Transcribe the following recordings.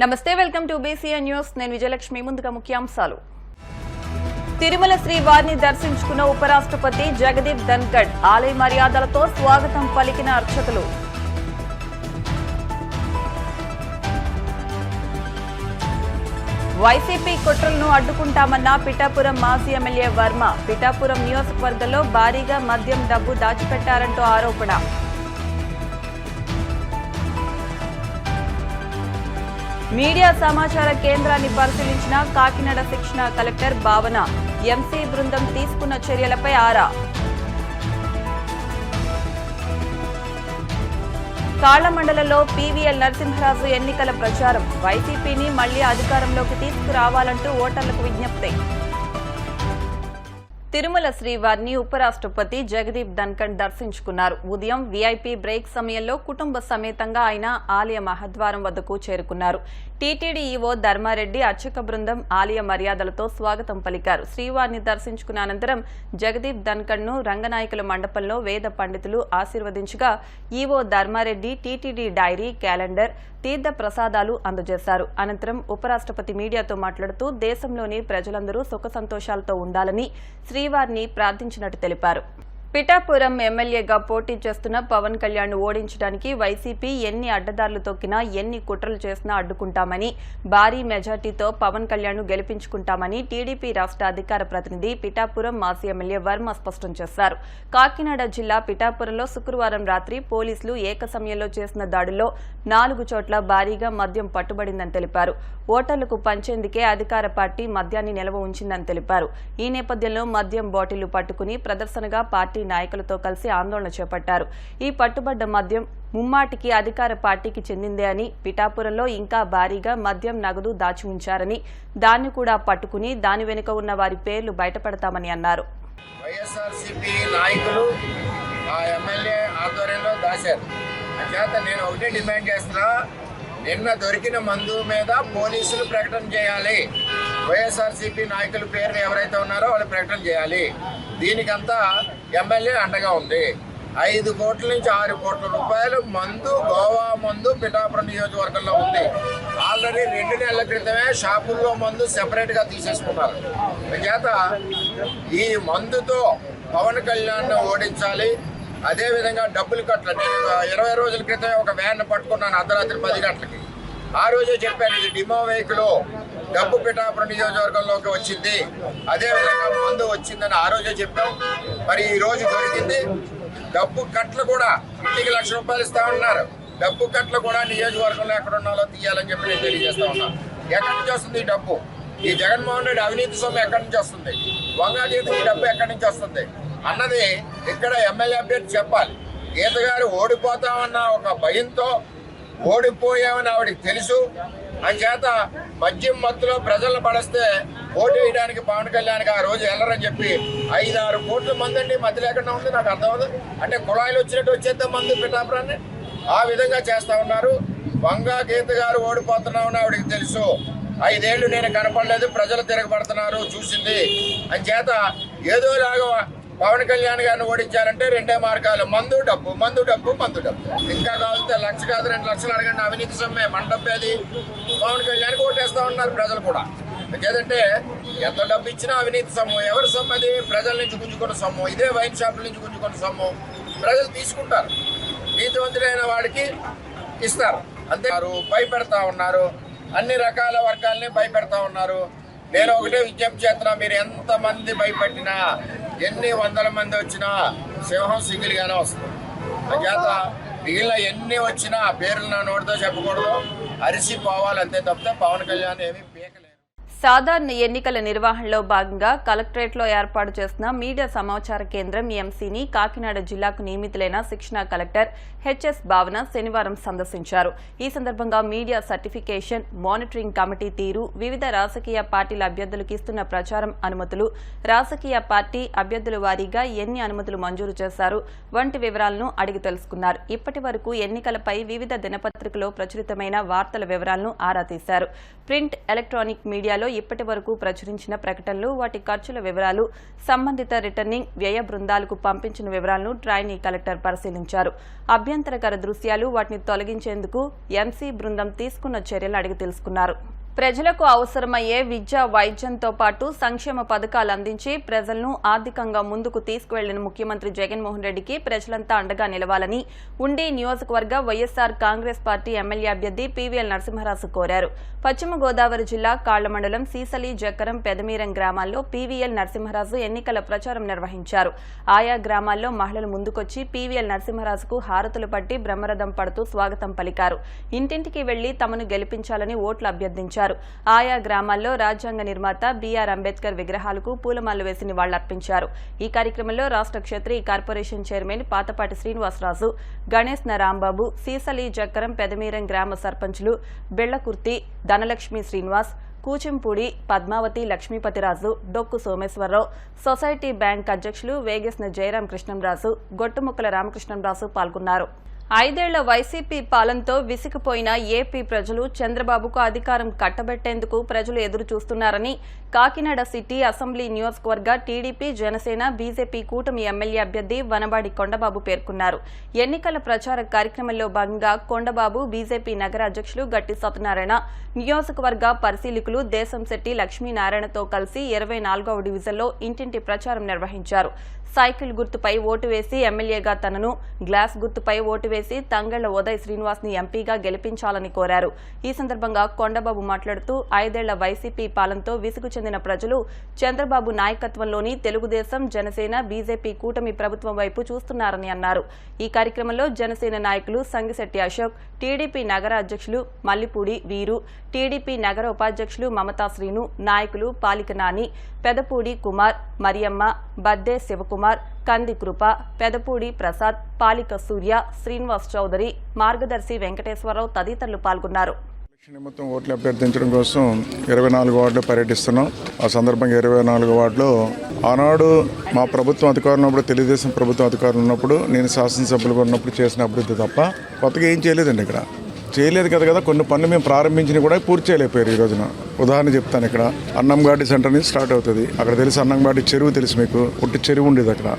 నమస్తే welcome to BCN news నేను విజయలక్ష్మి ముందుగా ముఖ్యాంశాలు తిరుమల శ్రీవారిని దర్శించుకున్న ఉపరాష్ట్రపతి జగదీప్ ధన్కడ్ ఆలయ మర్యాదలతో స్వాగతం పలికిన అర్చకులు వైసీపీ కుట్రలను అడ్డుకుంటామన్న పిఠాపురం మాజీ ఎమ్మెల్యే వర్మ పిఠాపురం నియోజకవర్గంలో భారీగా మద్యం డబ్బు దాచిపెట్టారంటూ ఆరోపణ మీడియా సమాచార కేంద్రాన్ని పరిశీలించిన కాకినాడ శిక్షణ కలెక్టర్ భావన ఎంసీ బృందం తీసుకున్న చర్యలపై ఆరా కాళ్లమండలలో పీవీఎల్ నరసింహరాజు ఎన్నికల ప్రచారం వైసీపీని మళ్లీ అధికారంలోకి తీసుకురావాలంటూ ఓటర్లకు విజ్ఞప్తి తిరుమల శ్రీవారిని ఉపరాష్ట్రపతి జగదీప్ ధన్కడ్ దర్శించుకున్నారు. ఉదయం వీఐపీ బ్రేక్ సమయంలో కుటుంబ సమేతంగా ఆయన ఆలయ మహద్వారం వద్దకు చేరుకున్నారు. టీటీడీ ఈవో ధర్మారెడ్డి అర్చక బృందం ఆలయ మర్యాదలతో స్వాగతం పలికారు. శ్రీవారిని దర్శించుకున్న అనంతరం జగదీప్ ధన్కడ్ ను రంగనాయకుల మండపంలో వేద పండితులు ఆశీర్వదించగా EO Dharma Reddy TTD diary, calendar, తీర్థ ప్రసాదాలు అందజేశారు. అనంతరం ఉపరాష్ట్రపతి మీడియాతో మాట్లాడుతూ దేశంలోని ప్రజలందరూ సుఖ సంతోషాలతో ఉండాలని శ్రీవారిని ప్రార్థించినట్టు తెలిపారు. పిఠాపురం ఎమ్మెల్యేగా పోటీ చేస్తున్న పవన్ కళ్యాణ్ ను ఓడించడానికి వైసీపీ ఎన్ని అడ్డదారులు తొక్కినా ఎన్ని కుట్రలు చేసినా అడ్డుకుంటామని, భారీ మెజార్టీతో పవన్ కళ్యాణ్ ను గెలిపించుకుంటామని టీడీపీ రాష్ట్ర అధికార ప్రతినిధి పిఠాపురం మాజీ ఎమ్మెల్యే వర్మ స్పష్టం చేశారు. కాకినాడ జిల్లా పిఠాపురంలో శుక్రవారం రాత్రి పోలీసులు ఏక సమయంలో చేసిన దాడుల్లో 4 చోట్ల భారీగా మద్యం పట్టుబడిందని తెలిపారు. ఓటర్లకు పంచేందుకే అధికార పార్టీ మద్యాన్ని నిల్వ ఉంచిందని తెలిపారు. ఈ నేపథ్యంలో మద్యం బాటిళ్లు పట్టుకుని ప్రదర్శనగా పార్టీ నాయకులతో కలిసి ఆందోళన చేపట్టారు. ఈ పట్టుబడ్డ మద్యం ముమ్మాటికి అధికార పార్టీకి చెందిందే అని, పిఠాపురంలో ఇంకా భారీగా మద్యం నగదు దాచి ఉంచారని, దాన్ని కూడా పట్టుకుని దాని వెనుక ఉన్న వారి పేర్లు బయటపడతామని అన్నారు. వైఎస్ఆర్సీపీ నాయకులు ఆ ఎమ్మెల్యే ఆధ్వర్యంలో దాశారు. అంచేత నేను ఒకటే డిమాండ్ చేస్తున్నా, నిన్న దొరికిన మందు మీద పోలీసులు ప్రకటన చేయాలి. వైఎస్ఆర్సీపీ నాయకుల పేర్లు ఎవరైతే ఉన్నారో వాళ్ళు ప్రకటన చేయాలి. దీనికంతా ఎమ్మెల్యే అండగా ఉంది. 5 కోట్ల నుంచి 6 కోట్ల రూపాయలు మందు, గోవా మందు పిఠాపురం నియోజకవర్గంలో ఉంది. ఆల్రెడీ 2 నెలల క్రితమే షాపుల్లో మందు సెపరేట్గా తీసేసుకున్నారు. అంచేత ఈ మందుతో పవన్ కళ్యాణ్ ఓడించాలి. అదేవిధంగా డబ్బులు కట్ల నేను 20 రోజుల క్రితమే ఒక వ్యాన్ పట్టుకున్నాను అర్ధరాత్రి 10 గంటలకి. ఆ రోజే చెప్పాను, ఇది డిమో వెహికల్ డబ్బు పిఠాపురం నియోజకవర్గంలోకి వచ్చింది, అదేవిధంగా మందు వచ్చిందని ఆ రోజే చెప్పాం. మరి ఈ రోజు దొరికింది. డబ్బు కట్లు కూడా ఇంటికి ₹1,00,000 ఇస్తా ఉన్నారు. డబ్బు కట్లు కూడా నియోజకవర్గంలో ఎక్కడున్నాలో తీయాలని చెప్పి నేను తెలియజేస్తా ఉన్నాను. ఎక్కడి నుంచి వస్తుంది ఈ డబ్బు? ఈ జగన్మోహన్ రెడ్డి అవినీతి సొమ్ము ఎక్కడి నుంచి వస్తుంది? వంగాగీతకి డబ్బు ఎక్కడి నుంచి వస్తుంది అన్నది ఇక్కడ ఎమ్మెల్యే అభ్యర్థి చెప్పాలి. గీత గారు ఓడిపోతామన్న ఒక భయంతో ఓడిపోయామని ఆవిడకి తెలుసు. అంచేత మద్యం మత్తులో ప్రజలను పడేస్తే ఓటు వేయడానికి పవన్ కళ్యాణ్కి ఆ రోజు వెళ్ళరని చెప్పి 5-6 కోట్ల మంది అండి మధ్య లేకుండా ఉంది. నాకు అర్థమవుతుంది. అంటే కుళాయిలు వచ్చినట్టు వచ్చేద్దాం మందు పిఠాపురాన్ని ఆ విధంగా చేస్తా ఉన్నారు. వంగా గీత గారు ఓడిపోతున్నామని ఆవిడకి తెలుసు. 5 ఏళ్లు నేను కనపడలేదు, ప్రజలు తిరగబడుతున్నారు చూసింది. అంచేత ఏదోలాగా పవన్ కళ్యాణ్ గారిని ఓడించాలంటే 2 మార్గాలు, మందు డబ్బు, మందు డబ్బు, మందు డబ్బు. ఇంకా కావాలంటే 1,00,000 కాదు 2 లక్షలు అడగండి, అవినీతి సొమ్మే. మన డబ్బేది పవన్ కళ్యాణ్కి ఓటేస్తా ఉన్నారు ప్రజలు కూడా. ఏదంటే ఎంత డబ్బు ఇచ్చినా అవినీతి సొమ్ము. ఎవరి సొమ్ము అది? ప్రజల నుంచి గుంజుకున్న సొమ్ము. ఇదే వైన్ షాపుల నుంచి గుంజుకున్న సొమ్ము ప్రజలు తీసుకుంటారు. నీతివంతుడైన వాడికి ఇస్తారు. అంతే భయపెడతా ఉన్నారు. అన్ని రకాల వర్గాల్ని భయపెడతా ఉన్నారు. నేను ఒకటే విజ్ఞప్తి చేస్తున్నా, మీరు ఎంతమంది భయపెట్టినా, ఎన్ని వందల మంది వచ్చినా సింహం సింగిల్గానే వస్తుంది. అంచేత మిగిలిన ఎన్ని వచ్చినా పేర్లు నా నోటితో చెప్పకూడదు, అరిసిపోవాలి అంతే తప్పితే పవన్ కళ్యాణ్ ఏమీ పీకలేదు. సాధారణ ఎన్నికల నిర్వహణలో భాగంగా కలెక్టరేట్లో ఏర్పాటు చేసిన మీడియా సమాచార కేంద్రం ఎంసీని కాకినాడ జిల్లాకు నియమితులైన శిక్షణ కలెక్టర్ హెచ్ఎస్ భావన శనివారం సందర్శించారు. ఈ సందర్భంగా మీడియా సర్టిఫికేషన్, మానిటరింగ్ కమిటీ తీరు, వివిధ రాజకీయ పార్టీల అభ్యర్థులకు ఇస్తున్న ప్రచారం అనుమతులు, రాజకీయ పార్టీ అభ్యర్థుల వారీగా ఎన్ని అనుమతులు మంజూరు చేశారు వంటి వివరాలను అడిగి తెలుసుకున్నారు. ఇప్పటి వరకు ఎన్నికలపై వివిధ దినపత్రికలో ప్రచురితమైన వార్తల వివరాలను ఆరా తీశారు. ప్రింట్, ఎలక్ట్రానిక్ మీడియాలో పత్రికల్లో ఇప్పటి వరకు ప్రచురించిన ప్రకటనలు, వాటి ఖర్చుల వివరాలు, సంబంధిత రిటర్నింగ్ వ్యయ బృందాలకు పంపించిన వివరాలను ట్రైనీ కలెక్టర్ పరిశీలించారు. అభ్యంతరకర దృశ్యాలు, వాటిని తొలగించేందుకు ఎంసీ బృందం తీసుకున్న చర్యలు అడిగి తెలుసుకున్నారు. ప్రజలకు అవసరమయ్యే విద్య, వైద్యంతో పాటు సంక్షేమ పథకాలు అందించి ప్రజలను ఆర్థికంగా ముందుకు తీసుకువెళ్లిన ముఖ్యమంత్రి జగన్మోహన్ రెడ్డికి ప్రజలంతా అండగా నిలవాలని ఉండి నియోజకవర్గ వైఎస్సార్ కాంగ్రెస్ పార్టీ ఎమ్మెల్యే అభ్యర్థి పీవీఎల్ నరసింహరాజు కోరారు. పశ్చిమ గోదావరి జిల్లా కాళ్ల మండలం సీసలి, జక్కరం, పెదమీరం గ్రామాల్లో పీవీఎల్ నరసింహరాజు ఎన్నికల ప్రచారం నిర్వహించారు. ఆయా గ్రామాల్లో మహిళలు ముందుకొచ్చి పీవీఎల్ నరసింహరాజుకు హారతులు పట్టి బ్రహ్మరథం పడుతూ స్వాగతం పలికారు. ఇంటింటికి వెళ్లి తమను గెలిపించాలని ఓట్లు అభ్యర్థించారు. ఆయా గ్రామాల్లో రాజ్యాంగ నిర్మాత బీఆర్ అంబేద్కర్ విగ్రహాలకు పూలమాలలు వేసి నివాళులర్పించారు. ఈ కార్యక్రమంలో రాష్ట్ర క్షత్రియ కార్పొరేషన్ చైర్మన్ పాతపాటి శ్రీనివాసరాజు, గణేష్ రాంబాబు, సీసలి, జక్కరం, పెదమీరం గ్రామ సర్పంచులు బెళ్లకుర్తి ధనలక్ష్మి శ్రీనివాస్, కూచింపూడి పద్మావతి లక్ష్మీపతిరాజు, డొక్కు సోమేశ్వరరావు, సొసైటీ బ్యాంక్ అధ్యక్షులు వేగేశ్న జయరాం కృష్ణంరాజు, గొట్టుముక్కల రామకృష్ణంరాజు పాల్గొన్నారు. 5 ఏళ్ల వైసీపీ పాలనతో విసిగిపోయిన ఏపీ ప్రజలు చంద్రబాబుకు అధికారం కట్టబెట్టేందుకు ప్రజలు ఎదురు చూస్తున్నారని కాకినాడ సిటీ అసెంబ్లీ నియోజకవర్గ టీడీపీ, జనసేన, బీజేపీ కూటమి ఎమ్మెల్యే అభ్యర్థి వనబాడి కొండబాబు పేర్కొన్నారు. ఎన్నికల ప్రచార కార్యక్రమంలో భాగంగా కొండబాబు బీజేపీ నగర అధ్యక్షులు గట్టి సత్యనారాయణ, నియోజకవర్గ పరిశీలకులు దేశంశెట్టి లక్ష్మీనారాయణతో కలిసి 24వ డివిజన్లో ఇంటింటి ప్రచారం నిర్వహించారు. సైకిల్ గుర్తుపై ఓటు వేసి ఎమ్మెల్యేగా తనను, గ్లాస్ గుర్తుపై ఓటు వేసి తంగళ్ల ఉదయ్ శ్రీనివాస్ ని ఎంపీగా గెలిపించాలని కోరారు. ఈ సందర్భంగా కొండబాబు మాట్లాడుతూ 5 ఏళ్ల వైసీపీ పాలనతో విసుగు చెందిన ప్రజలు చంద్రబాబు నాయకత్వంలోని తెలుగుదేశం, జనసేన, బీజేపీ కూటమి ప్రభుత్వం వైపు చూస్తున్నారని అన్నారు. ఈ కార్యక్రమంలో జనసేన నాయకులు సంగిశెట్టి అశోక్, టీడీపీ నగర అధ్యక్షులు మల్లిపూడి వీరు, టీడీపీ నగర ఉపాధ్యక్షులు మమతా శ్రీను, నాయకులు పాలిక నాని, పెదపూడి కుమార్, మరియమ్మ, బద్దే శివకుమార్, కంది కృప, పెదపూడి ప్రసాద్, పాలిక సూర్య, శ్రీనివాస్ చౌదరి, మార్గదర్శి వెంకటేశ్వరరావు తదితరులు పాల్గొన్నారు. నిమిత్తం ఓట్లు అభ్యర్థించడం కోసం 24 వార్డులో పర్యటిస్తున్నాం. ఆ సందర్భంగా 24 వార్డులో ఆనాడు మా ప్రభుత్వం అధికారంలో ఉన్నప్పుడు, తెలుగుదేశం ప్రభుత్వం అధికారంలో ఉన్నప్పుడు, నేను శాసనసభ్యులుగా ఉన్నప్పుడు చేసిన అభివృద్ధి తప్ప కొత్తగా ఏం చేయలేదండి. ఇక్కడ చేయలేదు కదా కొన్ని పనులు మేము ప్రారంభించినవి కూడా పూర్తి చేయలేకపోయారు. ఈ రోజున ఉదాహరణ చెప్తాను. ఇక్కడ అన్నంగాడి సెంటర్ నుంచి స్టార్ట్ అవుతుంది. అక్కడ తెలుసు అన్నంగాడి చెరువు తెలుసు మీకు, పుట్టి చెరువు ఉండేది అక్కడ.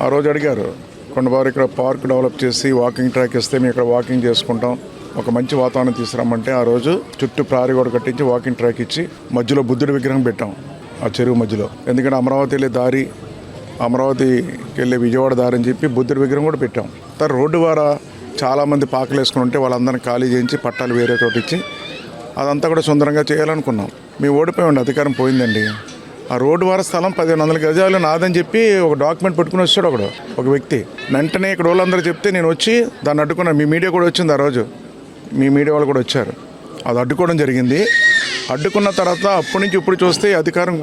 ఆ రోజు అడిగారు కొండబారు ఇక్కడ పార్క్ డెవలప్ చేసి వాకింగ్ ట్రాక్ ఇస్తే మేము ఇక్కడ వాకింగ్ చేసుకుంటాం, ఒక మంచి వాతావరణం తీసుకురామంటే ఆ రోజు చుట్టూ ప్రారి గోడ కట్టించి వాకింగ్ ట్రాక్ ఇచ్చి మధ్యలో బుద్ధుడి విగ్రహం పెట్టాం ఆ చెరువు మధ్యలో. ఎందుకంటే అమరావతి వెళ్ళే దారి, అమరావతికి వెళ్ళే విజయవాడ దారి అని చెప్పి బుద్ధుడి విగ్రహం కూడా పెట్టాం. తర్వాత రోడ్డు ద్వారా చాలామంది పాకలు వేసుకుని ఉంటే వాళ్ళందరినీ ఖాళీ చేయించి పట్టాలు వేరే చోటు ఇచ్చి అదంతా కూడా సుందరంగా చేయాలనుకున్నాం. మేము ఓడిపోయామండి, అధికారం పోయిందండి. ఆ రోడ్డు వార స్థలం 1500 గజాలు నాదని చెప్పి ఒక డాక్యుమెంట్ పెట్టుకుని వచ్చాడు ఒక వ్యక్తి. వెంటనే ఇక్కడ వాళ్ళందరూ చెప్తే నేను వచ్చి దాన్ని అడ్డుకున్నాను. మీ మీడియా కూడా వచ్చింది ఆ రోజు, మీ మీడియా వాళ్ళు కూడా వచ్చారు. అది అడ్డుకోవడం జరిగింది. అడ్డుకున్న తర్వాత అప్పటి నుంచి ఇప్పుడు చూస్తే అధికారం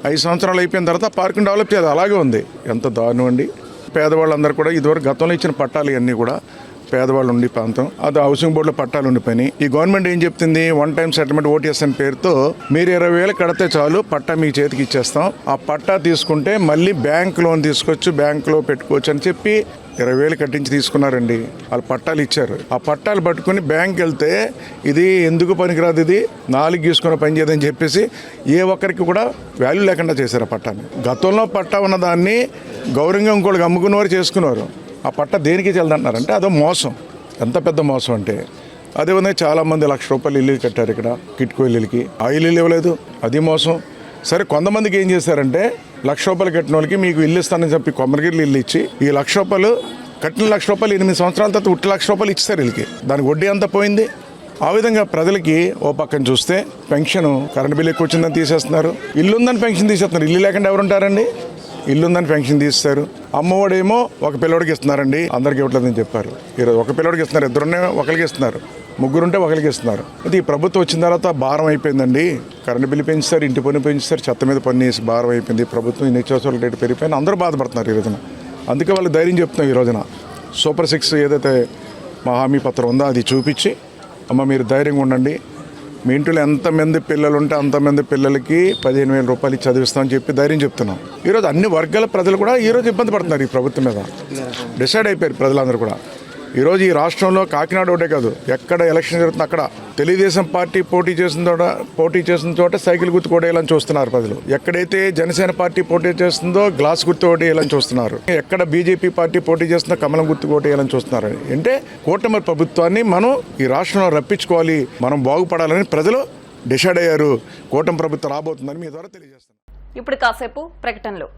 5 సంవత్సరాలు అయిపోయిన తర్వాత పార్కింగ్ డెవలప్ చేయదు, అలాగే ఉంది. ఎంత దారుణం అండి. పేదవాళ్ళందరూ కూడా ఇదివరకు గతంలో ఇచ్చిన పట్టాలు ఇవన్నీ కూడా పేదవాళ్ళు ఉండి ప్రాంతం, అది హౌసింగ్ బోర్డులో పట్టాలు ఉండిపోయినాయి. ఈ గవర్నమెంట్ ఏం చెప్తుంది, 1 టైం సెటిల్మెంట్ ఓటీఎస్ అని పేరుతో మీరు 20,000 కడితే చాలు పట్టా మీ చేతికి ఇచ్చేస్తాం. ఆ పట్టా తీసుకుంటే మళ్ళీ బ్యాంక్ లోన్ తీసుకొచ్చి బ్యాంకులో పెట్టుకోవచ్చు అని చెప్పి 20,000 కట్టించి తీసుకున్నారండి. వాళ్ళు పట్టాలు ఇచ్చారు. ఆ పట్టాలు పట్టుకుని బ్యాంక్ వెళ్తే ఇది ఎందుకు పనికిరాదు, ఇది 4 గీసుకుని పని చేయదని చెప్పేసి ఏ ఒక్కరికి కూడా వాల్యూ లేకుండా చేశారు ఆ పట్టాన్ని. గతంలో పట్టా ఉన్నదాన్ని గౌరవంగా ఇంకోళ్ళకి అమ్ముకునేవారు చేసుకున్నారు. ఆ పట్ట దేనికి చెల్దంటున్నారంటే అదో మోసం. ఎంత పెద్ద మోసం అంటే అదేవిధంగా చాలామంది ₹1,00,000 ఇల్లు కట్టారు ఇక్కడ, కిట్కో ఇల్లుకి. ఆ ఇల్లు ఇవ్వలేదు, అది మోసం. సరే కొంతమందికి ఏం చేశారంటే ₹1,00,000 కట్టిన వాళ్ళకి మీకు ఇల్లు ఇస్తానని చెప్పి కొమ్మరిగిల్లు ఇల్లు ఇచ్చి ఈ ₹1,00,000 కట్టిన ₹1,00,000 8 సంవత్సరాల తర్వాత ఉట్టి ₹1,00,000 ఇచ్చారు వీళ్ళకి. దానికి వడ్డీ అంతా పోయింది. ఆ విధంగా ప్రజలకి ఓ పక్కన చూస్తే పెన్షన్, కరెంట్ బిల్ ఎక్కువ వచ్చిందని తీసేస్తున్నారు. ఇల్లు ఉందని పెన్షన్ తీసేస్తున్నారు. ఇల్లు లేకుండా ఎవరుంటారండి? ఇల్లుందని పెన్షన్ తీస్తారు. అమ్మఒడేమో ఒక పిల్లడికి ఇస్తున్నారండి, అందరికి ఇవ్వట్లేదని చెప్పారు. ఈరోజు ఒక పిల్లడికి ఇస్తున్నారు, ఇద్దరునే ఒకరికి ఇస్తున్నారు, ముగ్గురుంటే ఒకరికి ఇస్తున్నారు. అది ఈ ప్రభుత్వం వచ్చిన తర్వాత భారం అయిపోయిందండి. కరెంట్ బిల్లు పెంచుతారు, ఇంటి పన్ను పెంచుతారు, చెత్త మీద పన్ను వేసి భారం అయిపోయింది. ప్రభుత్వం నిత్యావసరాల రేటు పెరిగిపోయినా అందరూ బాధపడుతున్నారు ఈ రోజున. అందుకే వాళ్ళు ధైర్యం చెప్తున్నాం ఈ రోజున. సూపర్ 6 ఏదైతే మా హామీ పత్రం ఉందో అది చూపించి, అమ్మ మీరు ధైర్యంగా ఉండండి, మీ ఇంట్లో ఎంతమంది పిల్లలు ఉంటే అంతమంది పిల్లలకి 15,000 రూపాయలు చదివిస్తామని చెప్పి ధైర్యం చెప్తున్నాం. ఈరోజు అన్ని వర్గాల ప్రజలు కూడా ఈరోజు ఇబ్బంది పడుతున్నారు ఈ ప్రభుత్వం మీద. డిసైడ్ అయిపోయారు ప్రజలందరూ కూడా. ఈరోజు ఈ రాష్ట్రంలో కాకినాడ ఒకటే కాదు, ఎక్కడ ఎలక్షన్ జరుగుతుందో అక్కడ తెలుగుదేశం పార్టీ పోటీ చేసిన చోట సైకిల్ గుర్తు కొట్టేయాలని చూస్తున్నారు ప్రజలు. ఎక్కడైతే జనసేన పార్టీ పోటీ చేస్తుందో గ్లాస్ గుర్తు కొట్టేయాలని చూస్తున్నారు. ఎక్కడ బీజేపీ పార్టీ పోటీ చేస్తుందో కమలం గుర్తు కొట్టేయాలని చూస్తున్నారు. అంటే కూటమి ప్రభుత్వాన్ని మనం ఈ రాష్ట్రంలో రప్పించుకోవాలి, మనం బాగుపడాలని ప్రజలు డిసైడ్ అయ్యారు. కూటమి ప్రభుత్వం రాబోతుందని మీ ద్వారా తెలియజేస్తున్నాను. ఇప్పుడు కాసేపు ప్రకటనలు.